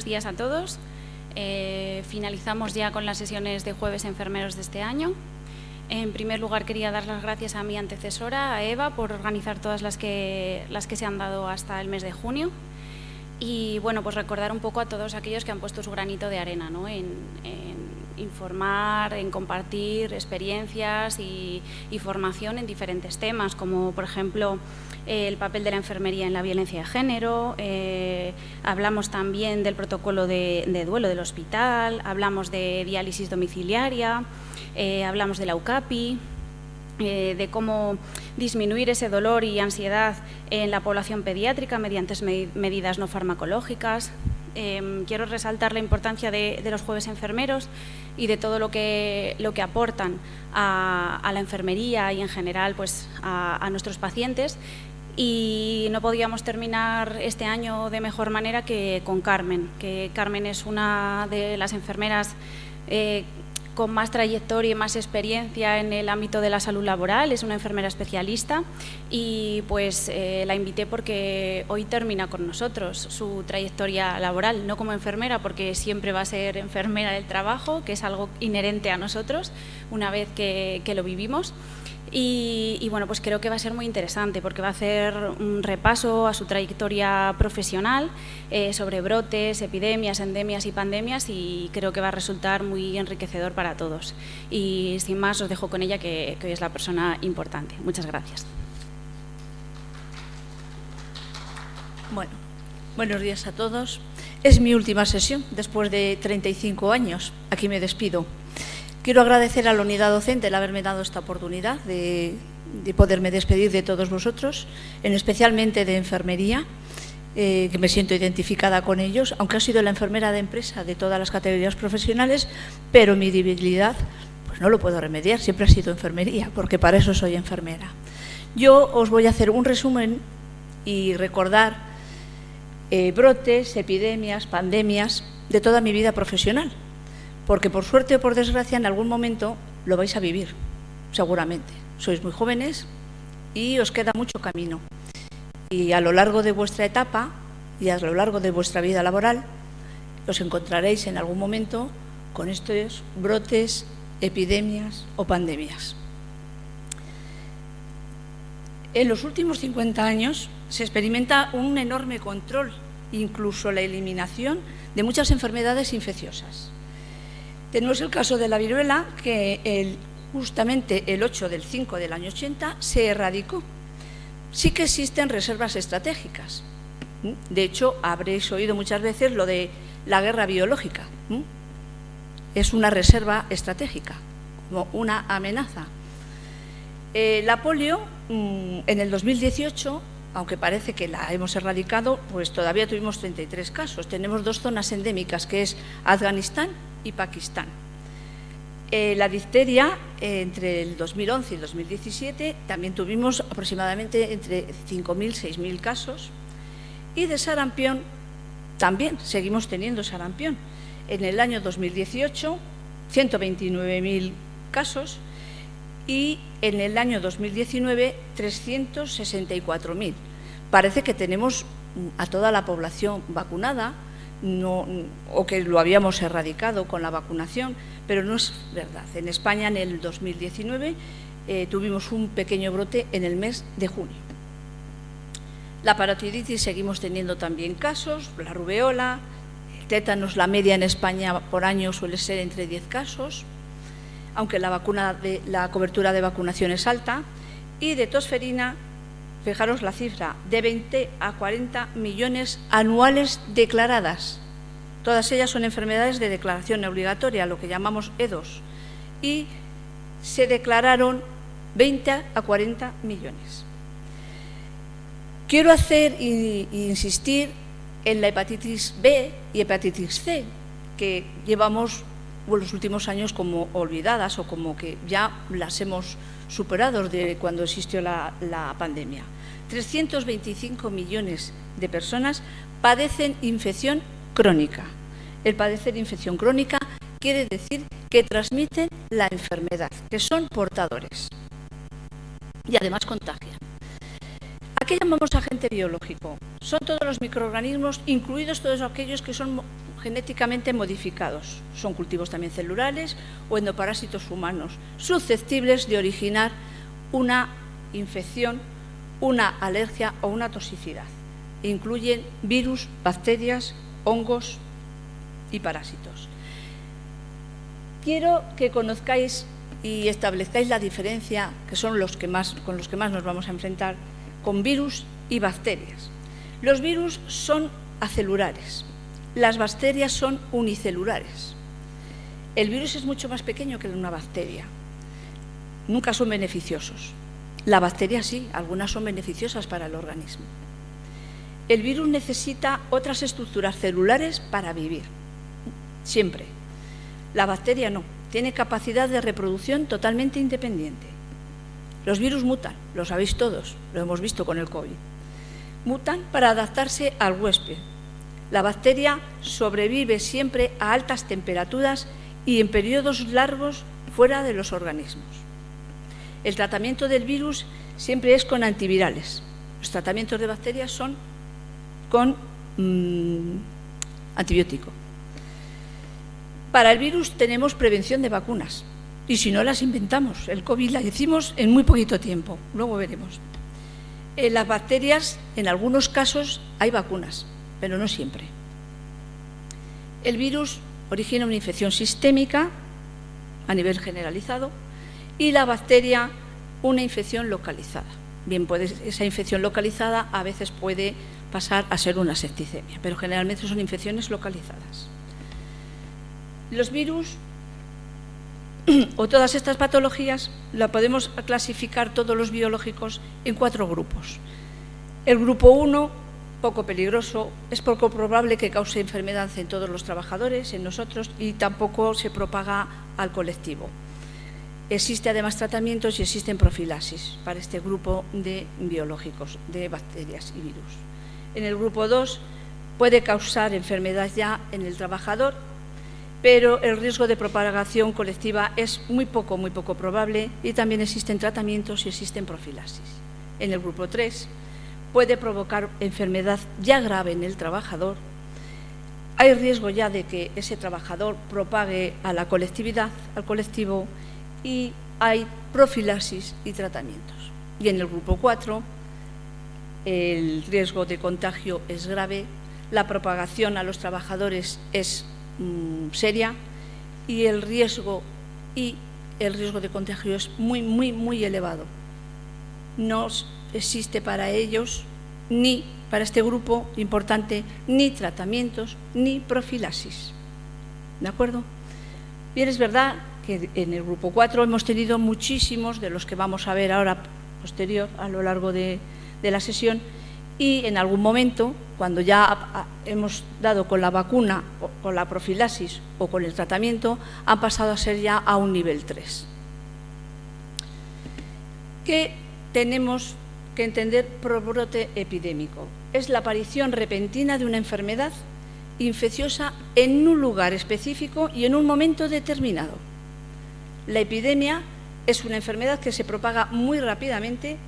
Buenos días a todos. Finalizamos ya con las sesiones de jueves enfermeros de este año. En primer lugar, quería dar las gracias a mi antecesora, a Eva, por organizar todas las que se han dado hasta el mes de junio. Y bueno, pues recordar un poco a todos aquellos que han puesto su granito de arena, ¿no? en informar, en compartir experiencias y formación en diferentes temas, como por ejemplo el papel de la enfermería en la violencia de género. Hablamos también del protocolo de duelo del hospital, hablamos de diálisis domiciliaria, hablamos de la UCAPI, de cómo disminuir ese dolor y ansiedad en la población pediátrica mediante medidas no farmacológicas. Quiero resaltar la importancia de los jueves enfermeros y de todo lo que aportan a la enfermería y en general pues, a nuestros pacientes. Y no podíamos terminar este año de mejor manera que con Carmen, que Carmen es una de las enfermeras con más trayectoria y más experiencia en el ámbito de la salud laboral, es una enfermera especialista y pues la invité porque hoy termina con nosotros su trayectoria laboral, no como enfermera porque siempre va a ser enfermera del trabajo, que es algo inherente a nosotros una vez que lo vivimos. Y bueno, pues creo que va a ser muy interesante porque va a hacer un repaso a su trayectoria profesional sobre brotes, epidemias, endemias y pandemias y creo que va a resultar muy enriquecedor para todos. Y sin más os dejo con ella que hoy es la persona importante. Muchas gracias. Bueno, buenos días a todos. Es mi última sesión después de 35 años. Aquí me despido. Quiero agradecer a la unidad docente el haberme dado esta oportunidad de poderme despedir de todos vosotros, especialmente de enfermería, que me siento identificada con ellos, aunque he sido la enfermera de empresa de todas las categorías profesionales, pero mi debilidad pues no lo puedo remediar, siempre ha sido enfermería, porque para eso soy enfermera. Yo os voy a hacer un resumen y recordar brotes, epidemias, pandemias de toda mi vida profesional. Porque por suerte o por desgracia en algún momento lo vais a vivir, seguramente. Sois muy jóvenes y os queda mucho camino. Y a lo largo de vuestra etapa y a lo largo de vuestra vida laboral os encontraréis en algún momento con estos brotes, epidemias o pandemias. En los últimos 50 años se experimenta un enorme control, incluso la eliminación de muchas enfermedades infecciosas. Tenemos el caso de la viruela, que justamente el 8/5 del año 80 se erradicó. Sí que existen reservas estratégicas. De hecho, habréis oído muchas veces lo de la guerra biológica. Es una reserva estratégica, como una amenaza. La polio, en el 2018, aunque parece que la hemos erradicado, pues todavía tuvimos 33 casos. Tenemos dos zonas endémicas, que es Afganistán y Pakistán. La difteria, entre el 2011 y el 2017, también tuvimos aproximadamente entre 5.000 y 6.000 casos. Y de sarampión, también seguimos teniendo sarampión. En el año 2018, 129.000 casos y en el año 2019, 364.000. Parece que tenemos a toda la población vacunada, o que lo habíamos erradicado con la vacunación, pero no es verdad. En España, en el 2019, tuvimos un pequeño brote en el mes de junio. La parotiditis seguimos teniendo también casos, la rubeola, el tétanos, la media en España por año suele ser entre 10 casos, aunque la cobertura de vacunación es alta, y de tosferina, fijaros la cifra, de 20 a 40 millones anuales declaradas. Todas ellas son enfermedades de declaración obligatoria, lo que llamamos E2, y se declararon 20 a 40 millones. Quiero hacer e insistir en la hepatitis B y hepatitis C, que llevamos los últimos años como olvidadas o como que ya las hemos superado de cuando existió la pandemia. 325 millones de personas padecen infección crónica. El padecer infección crónica quiere decir que transmiten la enfermedad, que son portadores y además contagian. ¿A qué llamamos agente biológico? Son todos los microorganismos, incluidos todos aquellos que son genéticamente modificados. Son cultivos también celulares o endoparásitos humanos, susceptibles de originar una infección, una alergia o una toxicidad. Incluyen virus, bacterias, hongos y parásitos. Quiero que conozcáis y establezcáis la diferencia, que son con los que más nos vamos a enfrentar, con virus y bacterias. Los virus son acelulares, las bacterias son unicelulares. El virus es mucho más pequeño que una bacteria, nunca son beneficiosos. La bacteria sí, algunas son beneficiosas para el organismo. El virus necesita otras estructuras celulares para vivir, siempre. La bacteria no, tiene capacidad de reproducción totalmente independiente. Los virus mutan, lo sabéis todos, lo hemos visto con el COVID. Mutan para adaptarse al huésped. La bacteria sobrevive siempre a altas temperaturas y en periodos largos fuera de los organismos. El tratamiento del virus siempre es con antivirales. Los tratamientos de bacterias son con antibiótico. Para el virus tenemos prevención de vacunas y si no las inventamos. El COVID la hicimos en muy poquito tiempo, luego veremos. En las bacterias, en algunos casos, hay vacunas, pero no siempre. El virus origina una infección sistémica a nivel generalizado y la bacteria una infección localizada. Bien, esa infección localizada a veces puede pasar a ser una septicemia, pero generalmente son infecciones localizadas. Los virus o todas estas patologías la podemos clasificar todos los biológicos en 4 grupos. El grupo 1, poco peligroso, es poco probable que cause enfermedad en todos los trabajadores, en nosotros, y tampoco se propaga al colectivo. Existe además tratamientos y existen profilaxis para este grupo de biológicos, de bacterias y virus. En el grupo 2 puede causar enfermedad ya en el trabajador, pero el riesgo de propagación colectiva es muy poco probable y también existen tratamientos y existen profilaxis. En el grupo 3 puede provocar enfermedad ya grave en el trabajador. Hay riesgo ya de que ese trabajador propague a la colectividad, al colectivo, y hay profilaxis y tratamientos. Y en el grupo 4 el riesgo de contagio es grave, la propagación a los trabajadores es seria y el riesgo de contagio es muy elevado. No existe para ellos, ni para este grupo importante, ni tratamientos, ni profilaxis. ¿De acuerdo? Bien, es verdad que en el grupo 4 hemos tenido muchísimos de los que vamos a ver ahora posterior a lo largo de la sesión, y en algún momento, cuando ya hemos dado con la vacuna, o con la profilaxis o con el tratamiento, han pasado a ser ya a un nivel 3. ¿Qué tenemos que entender por brote epidémico? Es la aparición repentina de una enfermedad infecciosa en un lugar específico y en un momento determinado. La epidemia es una enfermedad que se propaga muy rápidamente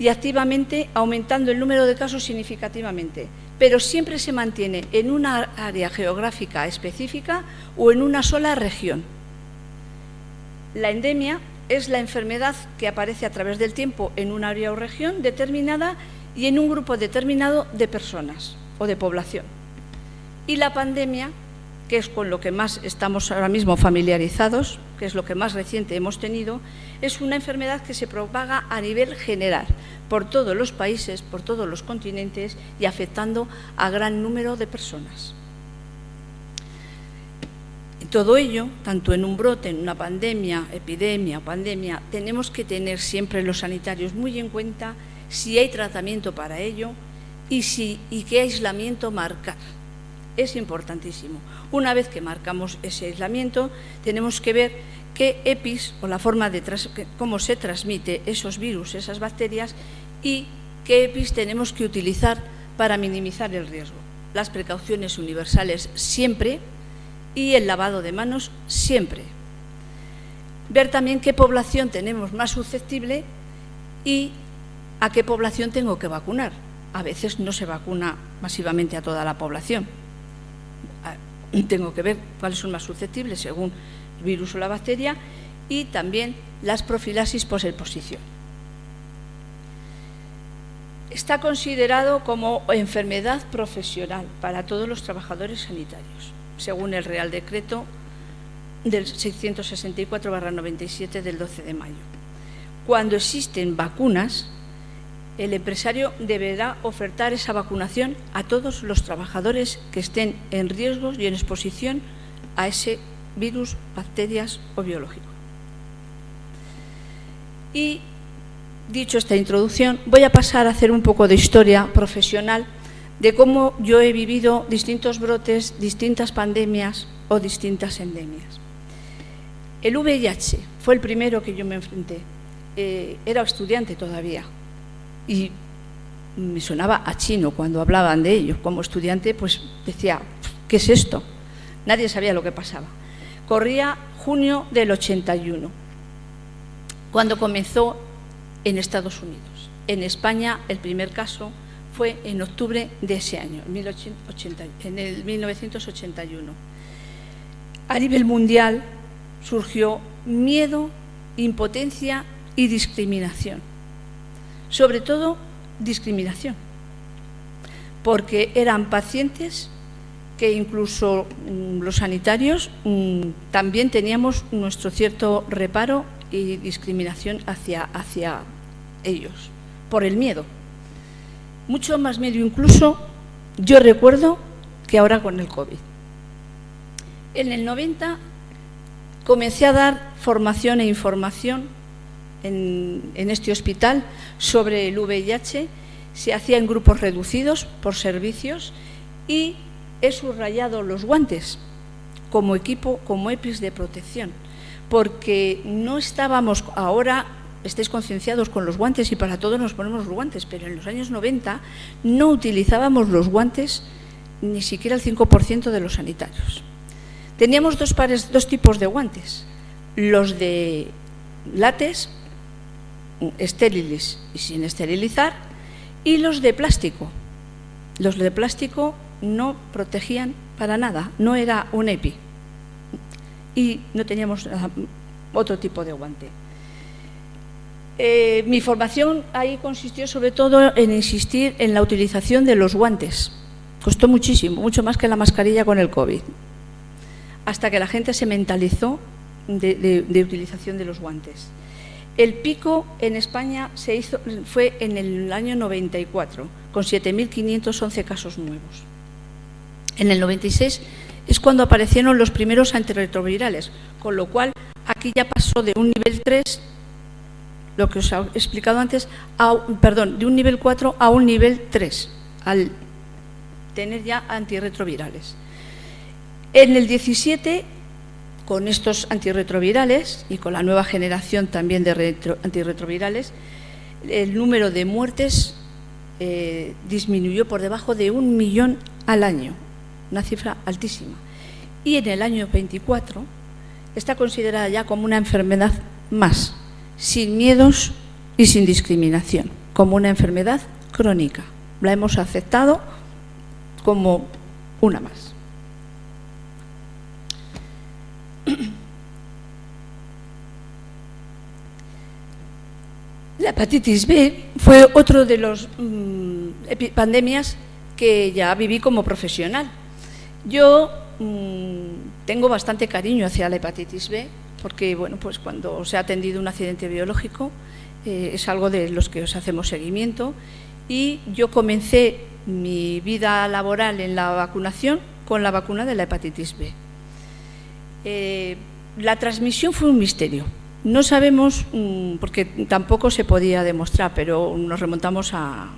y activamente, aumentando el número de casos significativamente, pero siempre se mantiene en una área geográfica específica o en una sola región. La endemia es la enfermedad que aparece a través del tiempo en un área o región determinada y en un grupo determinado de personas o de población. Y la pandemia, que es con lo que más estamos ahora mismo familiarizados, que es lo que más reciente hemos tenido, es una enfermedad que se propaga a nivel general, por todos los países, por todos los continentes y afectando a gran número de personas. Todo ello, tanto en un brote, en una pandemia, epidemia o pandemia, tenemos que tener siempre los sanitarios muy en cuenta si hay tratamiento para ello y qué aislamiento marcar. Es importantísimo. Una vez que marcamos ese aislamiento, tenemos que ver qué EPIs o la forma de cómo se transmite esos virus, esas bacterias, y qué EPIs tenemos que utilizar para minimizar el riesgo. Las precauciones universales siempre y el lavado de manos siempre. Ver también qué población tenemos más susceptible y a qué población tengo que vacunar. A veces no se vacuna masivamente a toda la población. tengo que ver cuáles son más susceptibles según el virus o la bacteria, y también las profilaxis posexposición. Está considerado como enfermedad profesional para todos los trabajadores sanitarios, según el Real Decreto del 664/97 del 12 de mayo. Cuando existen vacunas, el empresario deberá ofertar esa vacunación a todos los trabajadores que estén en riesgo y en exposición a ese virus, bacterias o biológico. Y dicho esta introducción, voy a pasar a hacer un poco de historia profesional de cómo yo he vivido distintos brotes, distintas pandemias o distintas endemias. El VIH fue el primero que yo me enfrenté. Era estudiante todavía y me sonaba a chino cuando hablaban de ello. Como estudiante, pues decía, ¿qué es esto? Nadie sabía lo que pasaba. Corría junio del 81, cuando comenzó en Estados Unidos. En España, el primer caso fue en octubre de ese año, en el 1981. A nivel mundial surgió miedo, impotencia y discriminación. Sobre todo, discriminación, porque eran pacientes que incluso los sanitarios también teníamos nuestro cierto reparo y discriminación hacia ellos, por el miedo. Mucho más miedo incluso, yo recuerdo, que ahora con el COVID. En el 90 comencé a dar formación e información en este hospital sobre el VIH. Se hacía en grupos reducidos por servicios y he subrayado los guantes como equipo, como EPIs de protección, porque no estábamos, ahora estáis concienciados con los guantes y para todos nos ponemos los guantes, pero en los años 90 no utilizábamos los guantes ni siquiera el 5% de los sanitarios. Teníamos dos tipos de guantes, los de látex, estériles y sin esterilizar, y los de plástico. Los de plástico no protegían para nada, no era un EPI y no teníamos otro tipo de guante. Mi formación ahí consistió sobre todo en insistir en la utilización de los guantes. Costó muchísimo, mucho más que la mascarilla con el COVID, hasta que la gente se mentalizó de utilización de los guantes. El pico en España fue en el año 94, con 7.511 casos nuevos. En el 96 es cuando aparecieron los primeros antirretrovirales, con lo cual aquí ya pasó de un nivel 3, lo que os he explicado antes, de un nivel 4 a un nivel 3, al tener ya antirretrovirales. En el 17, con estos antirretrovirales y con la nueva generación también de antirretrovirales, el número de muertes disminuyó por debajo de 1 millón al año, una cifra altísima. Y en el año 24 está considerada ya como una enfermedad más, sin miedos y sin discriminación, como una enfermedad crónica. La hemos aceptado como una más. La hepatitis B fue otro de las pandemias que ya viví como profesional. Yo tengo bastante cariño hacia la hepatitis B porque, bueno, pues cuando se ha atendido un accidente biológico es algo de los que os hacemos seguimiento, y yo comencé mi vida laboral en la vacunación con la vacuna de la hepatitis B. La transmisión fue un misterio. No sabemos, porque tampoco se podía demostrar, pero nos remontamos a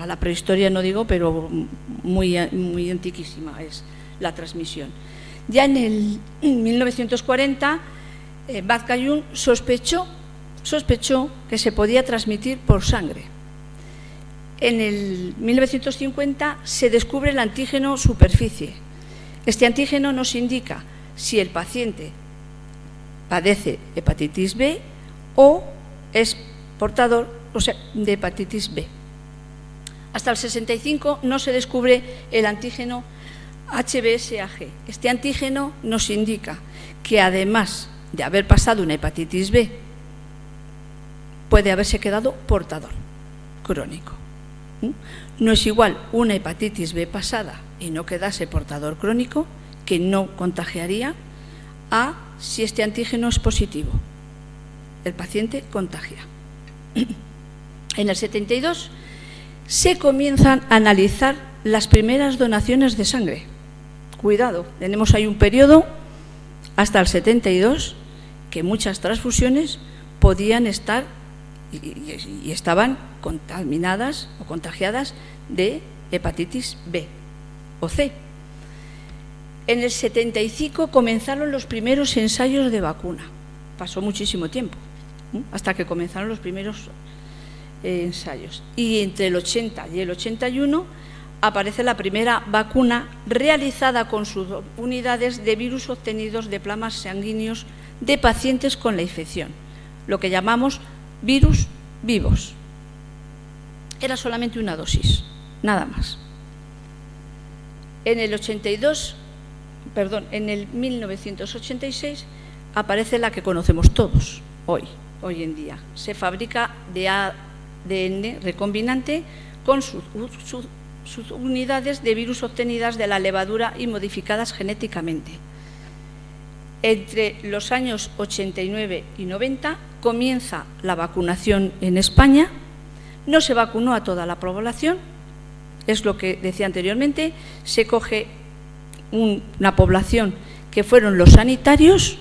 la prehistoria, no digo, pero muy antiquísima es la transmisión. Ya en el 1940, Baz-Cayun sospechó que se podía transmitir por sangre. En el 1950 se descubre el antígeno superficie. Este antígeno nos indica si el paciente padece hepatitis B o es portador, de hepatitis B. Hasta el 65 no se descubre el antígeno HBsAg. Este antígeno nos indica que además de haber pasado una hepatitis B, puede haberse quedado portador crónico. No es igual una hepatitis B pasada y no quedarse portador crónico, que no contagiaría, a si este antígeno es positivo. El paciente contagia. En el 72 se comienzan a analizar las primeras donaciones de sangre. Cuidado, tenemos ahí un periodo hasta el 72 que muchas transfusiones podían estar y estaban contaminadas o contagiadas de hepatitis B o C. En el 75 comenzaron los primeros ensayos de vacuna. Pasó muchísimo tiempo, hasta que comenzaron los primeros ensayos. Y entre el 80 y el 81 aparece la primera vacuna realizada con subunidades de virus obtenidos de plasmas sanguíneos de pacientes con la infección, lo que llamamos virus vivos. Era solamente una dosis, nada más. En el 1986 aparece la que conocemos todos hoy en día. Se fabrica de ADN recombinante con sus unidades de virus obtenidas de la levadura y modificadas genéticamente. Entre los años 89 y 90 comienza la vacunación en España. No se vacunó a toda la población, es lo que decía anteriormente. Se coge una población que fueron los sanitarios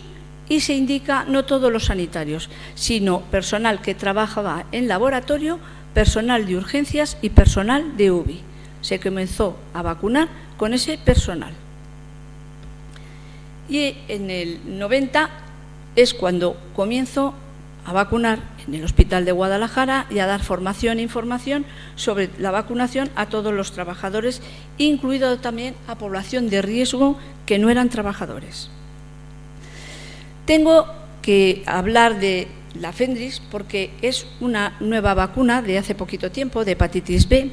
y se indica no todos los sanitarios, sino personal que trabajaba en laboratorio, personal de urgencias y personal de UBI. Se comenzó a vacunar con ese personal. Y en el 90 es cuando comienzo a vacunar en el Hospital de Guadalajara y a dar formación e información sobre la vacunación a todos los trabajadores, incluido también a población de riesgo que no eran trabajadores. Tengo que hablar de la Fendris porque es una nueva vacuna de hace poquito tiempo, de hepatitis B,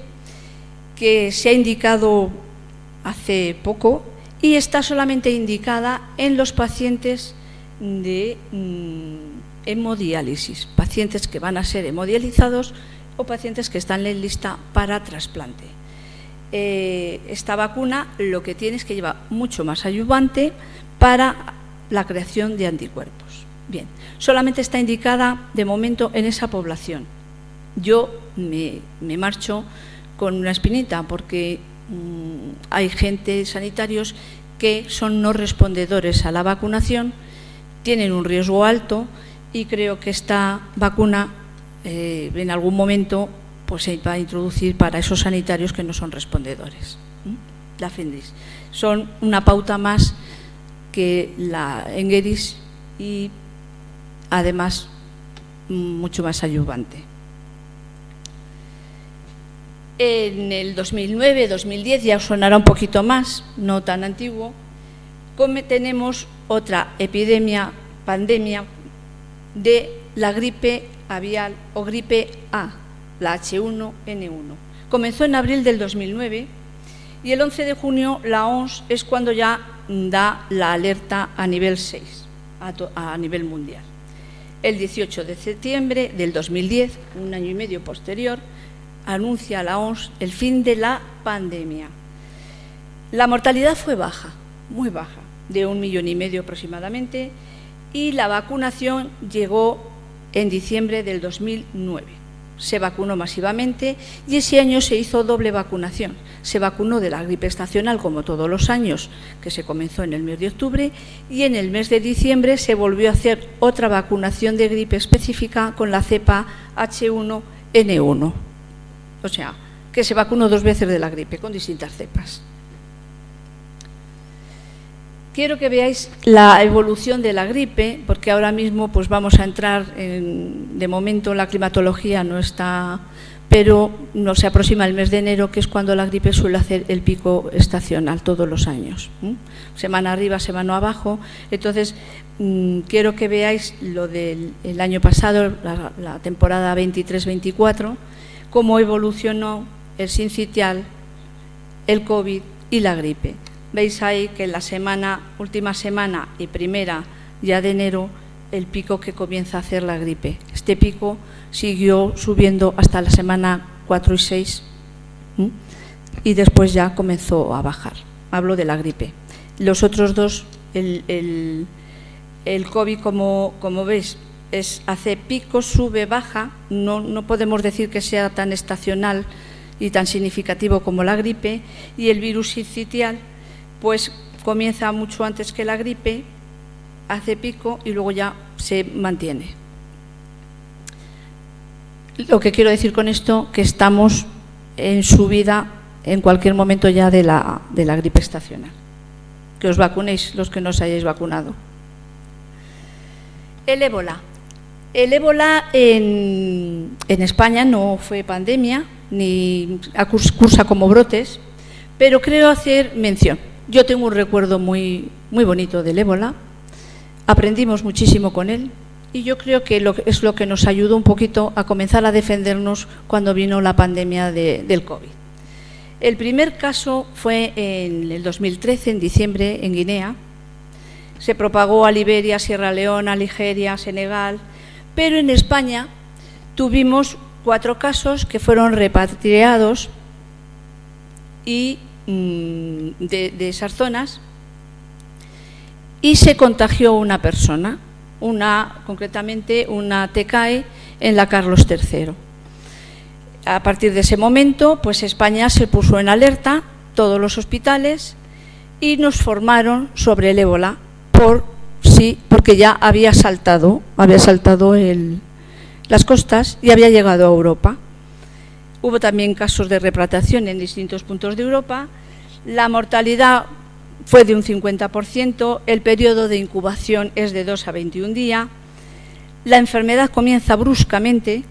que se ha indicado hace poco y está solamente indicada en los pacientes de hemodiálisis, pacientes que van a ser hemodializados o pacientes que están en lista para trasplante. Esta vacuna lo que tiene es que lleva mucho más ayudante para la creación de anticuerpos. Bien, solamente está indicada de momento en esa población. Yo me marcho con una espinita porque hay gente, sanitarios, que son no respondedores a la vacunación, tienen un riesgo alto y creo que esta vacuna en algún momento pues, se va a introducir para esos sanitarios que no son respondedores. La Fendris. Son una pauta más que la Engeris y además mucho más ayudante. En el 2009-2010, ya os sonará un poquito más, no tan antiguo, tenemos otra epidemia, pandemia de la gripe aviar o gripe A, la H1N1. Comenzó en abril del 2009 y el 11 de junio la OMS es cuando ya da la alerta a nivel 6, a nivel mundial. El 18 de septiembre del 2010, un año y medio posterior, anuncia la OMS el fin de la pandemia. La mortalidad fue baja, muy baja, de 1,5 millones aproximadamente, y la vacunación llegó en diciembre del 2009. Se vacunó masivamente y ese año se hizo doble vacunación. Se vacunó de la gripe estacional, como todos los años, que se comenzó en el mes de octubre, y en el mes de diciembre se volvió a hacer otra vacunación de gripe específica con la cepa H1N1. O sea, que se vacunó 2 veces de la gripe con distintas cepas. Quiero que veáis la evolución de la gripe, porque ahora mismo pues vamos a entrar de momento la climatología no está, pero se aproxima el mes de enero, que es cuando la gripe suele hacer el pico estacional todos los años. Semana arriba, semana abajo. Entonces, quiero que veáis lo del año pasado, la temporada 23-24, cómo evolucionó el sincitial, el COVID y la gripe. veis ahí que en la última semana y primera ya de enero, el pico que comienza a hacer la gripe. Este pico siguió subiendo hasta la semana 4 y 6 y después ya comenzó a bajar. Hablo de la gripe. Los otros dos, el COVID, como veis, hace pico, sube, baja. No podemos decir que sea tan estacional y tan significativo como la gripe. Y el virus sincitial, pues comienza mucho antes que la gripe, hace pico y luego ya se mantiene. Lo que quiero decir con esto, que estamos en subida en cualquier momento ya de la gripe estacional. Que os vacunéis los que no os hayáis vacunado. El ébola. El ébola en España no fue pandemia, ni cursa como brotes, pero creo hacer mención. Yo tengo un recuerdo muy bonito del ébola. Aprendimos muchísimo con él y yo creo que es lo que nos ayudó un poquito a comenzar a defendernos cuando vino la pandemia del COVID. El primer caso fue en el 2013, en diciembre, en Guinea. Se propagó a Liberia, Sierra Leona, Nigeria, Senegal, pero en España tuvimos 4 casos que fueron repatriados y de esas zonas, y se contagió una persona, concretamente una TCAE en la Carlos III. A partir de ese momento, pues España se puso en alerta, todos los hospitales, y nos formaron sobre el ébola, porque ya había saltado las costas y había llegado a Europa. Hubo también casos de repatriación en distintos puntos de Europa. La mortalidad fue de un 50%, el periodo de incubación es de 2 a 21 días. La enfermedad comienza bruscamente,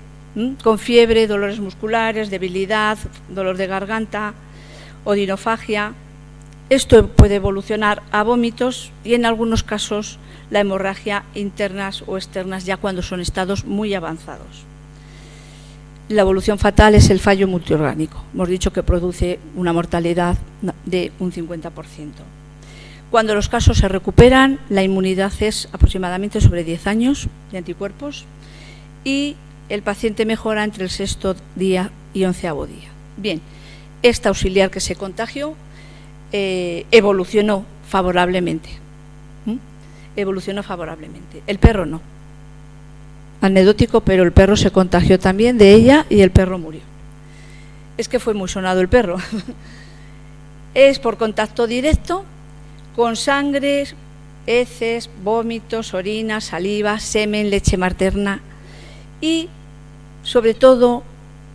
con fiebre, dolores musculares, debilidad, dolor de garganta, odinofagia. Esto puede evolucionar a vómitos y en algunos casos la hemorragia internas o externas ya cuando son estados muy avanzados. La evolución fatal es el fallo multiorgánico. Hemos dicho que produce una mortalidad de un 50%. Cuando los casos se recuperan, la inmunidad es aproximadamente sobre 10 años de anticuerpos y el paciente mejora entre el 6º día y 11º día. Bien, esta auxiliar que se contagió evolucionó favorablemente. Evolucionó favorablemente. El perro no. Anecdótico, pero el perro se contagió también de ella y el perro murió. Es que fue muy sonado el perro. Es por contacto directo con sangre, heces, vómitos, orina, saliva, semen, leche materna y, sobre todo,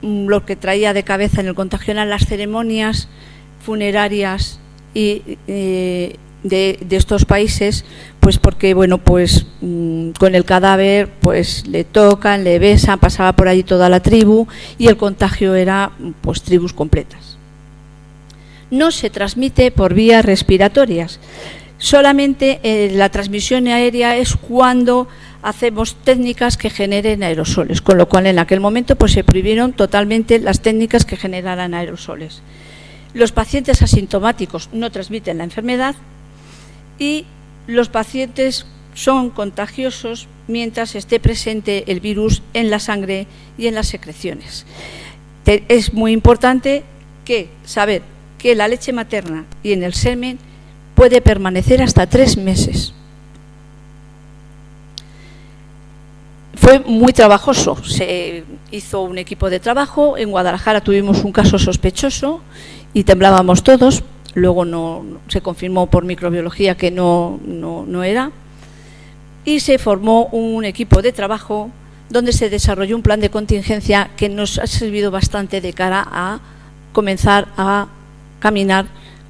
lo que traía de cabeza en el contagio eran las ceremonias funerarias y de estos países, pues porque bueno, pues con el cadáver pues le tocan, le besan, pasaba por allí toda la tribu y el contagio era pues tribus completas. No se transmite por vías respiratorias, solamente la transmisión aérea es cuando hacemos técnicas que generen aerosoles, con lo cual en aquel momento pues se prohibieron totalmente las técnicas que generaran aerosoles. Los pacientes asintomáticos no transmiten la enfermedad y los pacientes son contagiosos mientras esté presente el virus en la sangre y en las secreciones. Es muy importante saber que la leche materna y en el semen puede permanecer hasta 3 meses. Fue muy trabajoso, se hizo un equipo de trabajo, en Guadalajara tuvimos un caso sospechoso y temblábamos todos, luego no se confirmó por microbiología que no era, y se formó un equipo de trabajo donde se desarrolló un plan de contingencia que nos ha servido bastante de cara a comenzar a caminar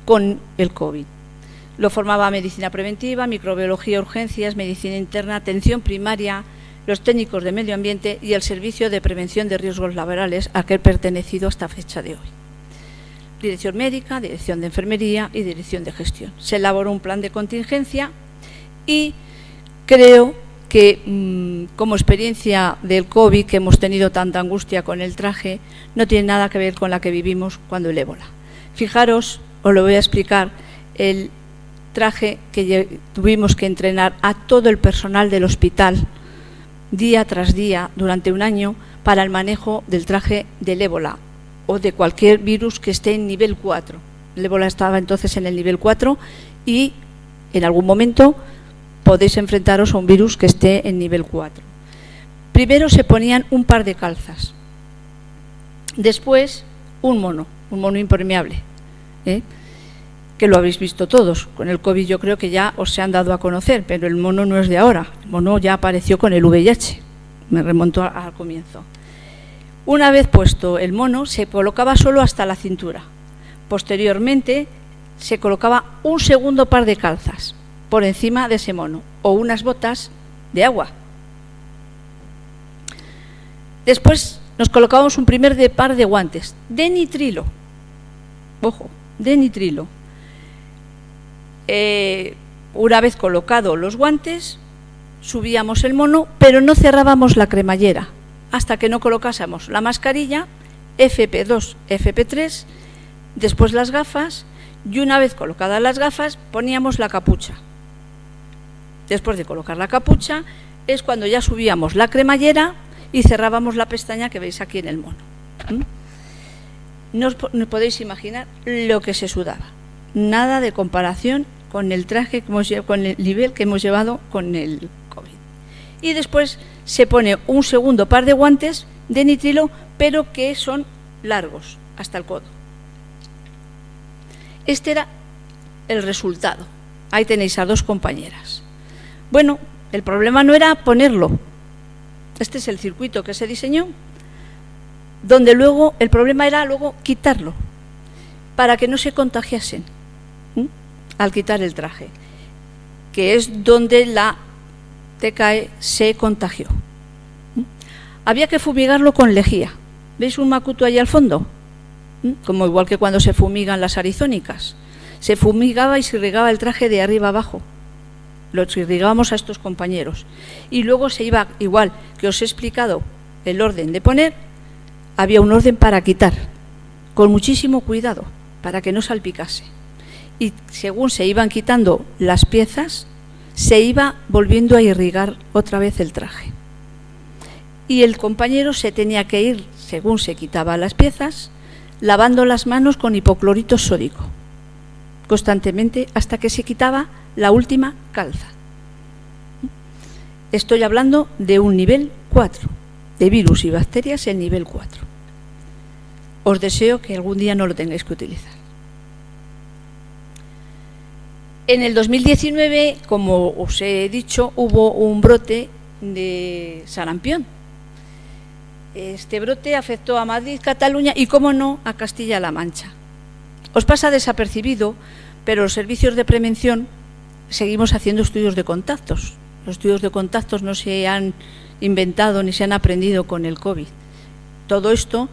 con el COVID. Lo formaba medicina preventiva, microbiología, urgencias, medicina interna, atención primaria, los técnicos de medio ambiente y el servicio de prevención de riesgos laborales a que he pertenecido hasta fecha de hoy. Dirección médica, dirección de enfermería y dirección de gestión. Se elaboró un plan de contingencia y creo que como experiencia del COVID, que hemos tenido tanta angustia con el traje, no tiene nada que ver con la que vivimos cuando el ébola. Fijaros, os lo voy a explicar, el traje que tuvimos que entrenar a todo el personal del hospital día tras día durante un año para el manejo del traje del ébola o de cualquier virus que esté en nivel 4. El ébola estaba entonces en el nivel 4 y en algún momento podéis enfrentaros a un virus que esté en nivel 4. Primero se ponían un par de calzas, después un mono impermeable, que lo habéis visto todos. Con el COVID yo creo que ya os se han dado a conocer, pero el mono no es de ahora, el mono ya apareció con el VIH, me remonto al comienzo. Una vez puesto el mono, se colocaba solo hasta la cintura. Posteriormente se colocaba un segundo par de calzas por encima de ese mono o unas botas de agua. Después nos colocábamos un primer par de guantes de nitrilo. Ojo, de nitrilo. Una vez colocados los guantes, subíamos el mono, pero no cerrábamos la cremallera hasta que no colocásemos la mascarilla, FP2, FP3, después las gafas, y una vez colocadas las gafas poníamos la capucha. Después de colocar la capucha es cuando ya subíamos la cremallera y cerrábamos la pestaña que veis aquí en el mono. No os podéis imaginar lo que se sudaba. Nada de comparación con el traje, con el nivel que hemos llevado con el COVID. Y después se pone un segundo par de guantes de nitrilo, pero que son largos, hasta el codo. Este era el resultado. Ahí tenéis a dos compañeras. Bueno, el problema no era ponerlo. Este es el circuito que se diseñó, donde luego el problema era luego quitarlo, para que no se contagiasen al quitar el traje, que es donde la TKE se contagió. Había que fumigarlo con lejía. ¿Veis un macuto ahí al fondo? Como igual que cuando se fumigan las arizónicas. Se fumigaba y se irrigaba el traje de arriba abajo. Lo irrigábamos a estos compañeros. Y luego se iba, igual que os he explicado el orden de poner, había un orden para quitar, con muchísimo cuidado, para que no salpicase. Y según se iban quitando las piezas, se iba volviendo a irrigar otra vez el traje. Y el compañero se tenía que ir, según se quitaba las piezas, lavando las manos con hipoclorito sódico, constantemente, hasta que se quitaba la última calza. Estoy hablando de un nivel 4, de virus y bacterias en nivel 4. Os deseo que algún día no lo tengáis que utilizar. En el 2019, como os he dicho, hubo un brote de sarampión. Este brote afectó a Madrid, Cataluña y, cómo no, a Castilla-La Mancha. Os pasa desapercibido, pero los servicios de prevención seguimos haciendo estudios de contactos. Los estudios de contactos no se han inventado ni se han aprendido con el COVID. Todo esto,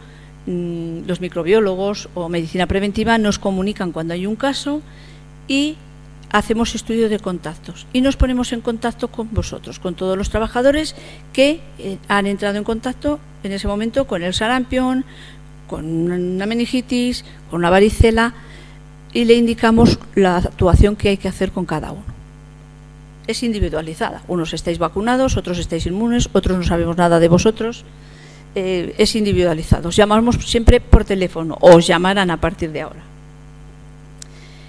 los microbiólogos o medicina preventiva nos comunican cuando hay un caso y hacemos estudios de contactos y nos ponemos en contacto con vosotros, con todos los trabajadores que han entrado en contacto en ese momento con el sarampión, con una meningitis, con una varicela, y le indicamos la actuación que hay que hacer con cada uno. Es individualizada. Unos estáis vacunados, otros estáis inmunes, otros no sabemos nada de vosotros. Es individualizado. Os llamamos siempre por teléfono, o os llamarán a partir de ahora.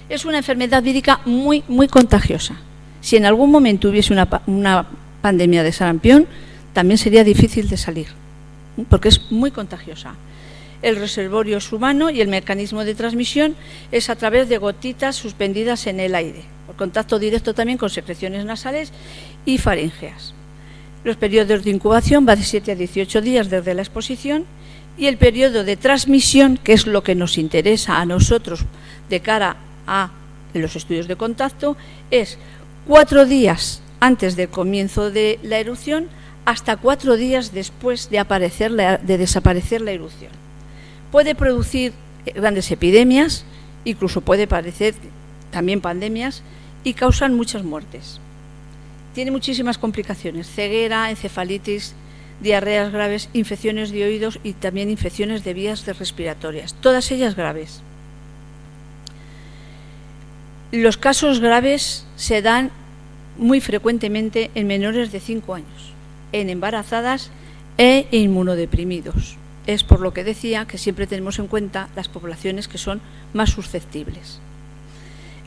Es una enfermedad vírica muy, muy contagiosa. Si en algún momento hubiese una pandemia de sarampión, también sería difícil de salir, porque es muy contagiosa. El reservorio es humano y el mecanismo de transmisión es a través de gotitas suspendidas en el aire, por contacto directo también con secreciones nasales y faríngeas. Los periodos de incubación van de 7 a 18 días desde la exposición y el periodo de transmisión, que es lo que nos interesa a nosotros de cara a los estudios de contacto, es 4 días antes del comienzo de la erupción hasta 4 días después de desaparecer la erupción. Puede producir grandes epidemias, incluso puede parecer también pandemias, y causan muchas muertes. Tiene muchísimas complicaciones: ceguera, encefalitis, diarreas graves, infecciones de oídos y también infecciones de vías respiratorias, todas ellas graves. Los casos graves se dan muy frecuentemente en menores de 5 años, en embarazadas e inmunodeprimidos. Es por lo que decía que siempre tenemos en cuenta las poblaciones que son más susceptibles.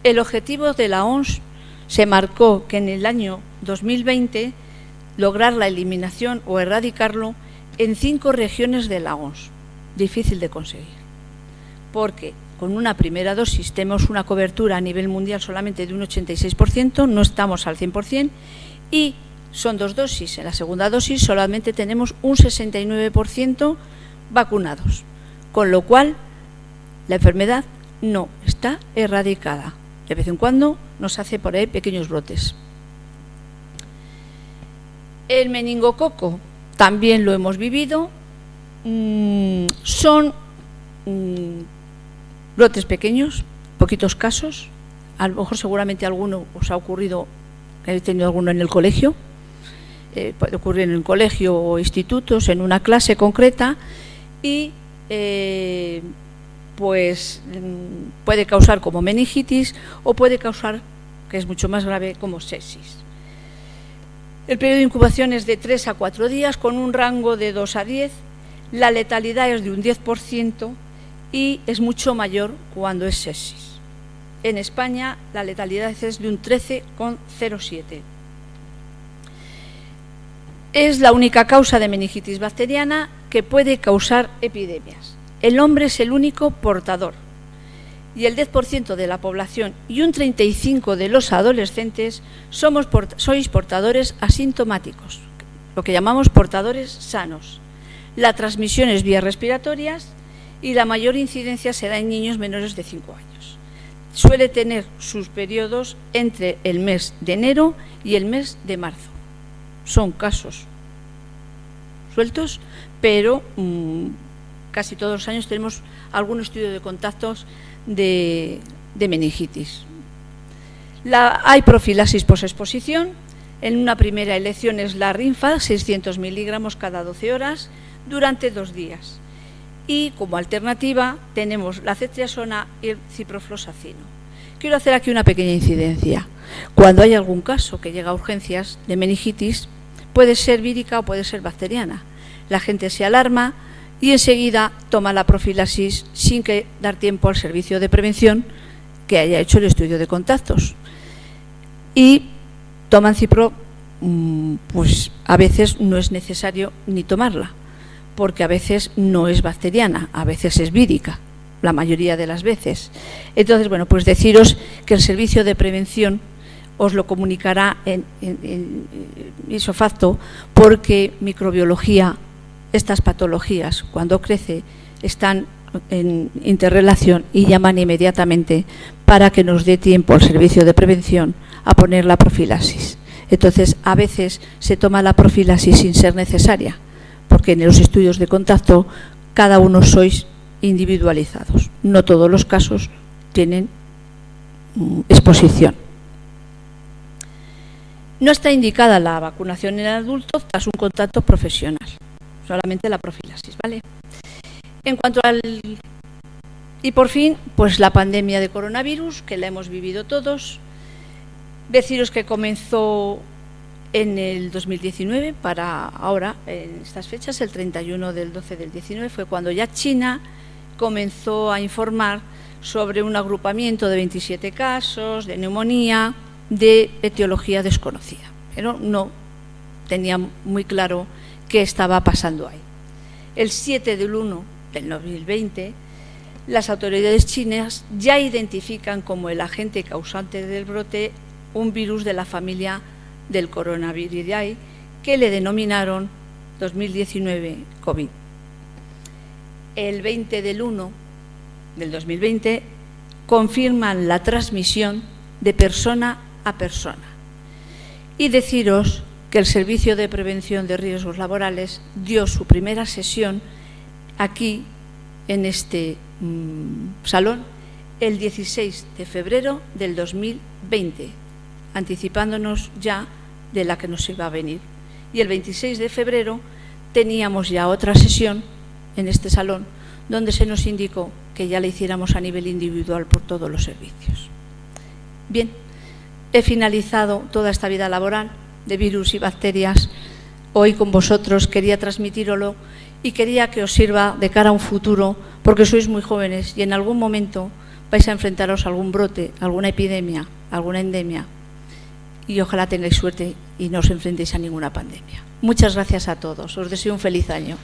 El objetivo de la OMS se marcó que en el año 2020 lograr la eliminación o erradicarlo en 5 regiones de la OMS. Difícil de conseguir, porque con una primera dosis tenemos una cobertura a nivel mundial solamente de un 86%, no estamos al 100%, y son 2 dosis. En la segunda dosis solamente tenemos un 69% vacunados, con lo cual la enfermedad no está erradicada. De vez en cuando nos hace por ahí pequeños brotes. El meningococo también lo hemos vivido. Son brotes pequeños, poquitos casos. A lo mejor seguramente alguno os ha ocurrido, que habéis tenido alguno en el colegio. Puede ocurrir en el colegio o institutos, en una clase concreta, y pues puede causar como meningitis o puede causar, que es mucho más grave, como sepsis. El periodo de incubación es de 3 a 4 días, con un rango de 2 a 10. La letalidad es de un 10% y es mucho mayor cuando es sepsis. En España la letalidad es de un 13,07. Es la única causa de meningitis bacteriana que puede causar epidemias. El hombre es el único portador y el 10% de la población y un 35% de los adolescentes sois portadores asintomáticos, lo que llamamos portadores sanos. La transmisión es vías respiratorias y la mayor incidencia se da en niños menores de 5 años. Suele tener sus periodos entre el mes de enero y el mes de marzo. Son casos sueltos, pero casi todos los años tenemos algún estudio de contactos de meningitis. Hay profilaxis posexposición. En una primera elección es la rinfa, 600 miligramos cada 12 horas durante 2 días. Y como alternativa tenemos la ceftriaxona y el ciprofloxacino. Quiero hacer aquí una pequeña incidencia. Cuando hay algún caso que llega a urgencias de meningitis, puede ser vírica o puede ser bacteriana. La gente se alarma y enseguida toma la profilaxis sin que dar tiempo al servicio de prevención que haya hecho el estudio de contactos. Y toman cipro, pues a veces no es necesario ni tomarla, porque a veces no es bacteriana, a veces es vírica, la mayoría de las veces. Entonces, bueno, pues deciros que el servicio de prevención os lo comunicará en ipso facto, porque microbiología, estas patologías, cuando crece, están en interrelación y llaman inmediatamente para que nos dé tiempo al servicio de prevención a poner la profilaxis. Entonces, a veces se toma la profilaxis sin ser necesaria, porque en los estudios de contacto cada uno sois individualizados. No todos los casos tienen exposición. No está indicada la vacunación en adultos tras un contacto profesional, solamente la profilaxis, ¿vale? En cuanto al... Y por fin, pues la pandemia de coronavirus, que la hemos vivido todos. Deciros que comenzó en el 2019, para ahora, en estas fechas, el 31 del 12 del 19, fue cuando ya China comenzó a informar sobre un agrupamiento de 27 casos de neumonía de etiología desconocida, pero no tenía muy claro qué estaba pasando ahí. El 7 del 1 del 2020, las autoridades chinas ya identifican como el agente causante del brote un virus de la familia del Coronaviridae que le denominaron 2019 COVID. El 20 del 1 del 2020 confirman la transmisión de persona a persona. Y deciros que el Servicio de Prevención de Riesgos Laborales dio su primera sesión aquí, en este salón, el 16 de febrero del 2020, anticipándonos ya de la que nos iba a venir. Y el 26 de febrero teníamos ya otra sesión en este salón, donde se nos indicó que ya la hiciéramos a nivel individual por todos los servicios. Bien, he finalizado toda esta vida laboral de virus y bacterias. Hoy con vosotros quería transmitíroslo y quería que os sirva de cara a un futuro, porque sois muy jóvenes y en algún momento vais a enfrentaros a algún brote, alguna epidemia, alguna endemia. Y ojalá tengáis suerte y no os enfrentéis a ninguna pandemia. Muchas gracias a todos. Os deseo un feliz año.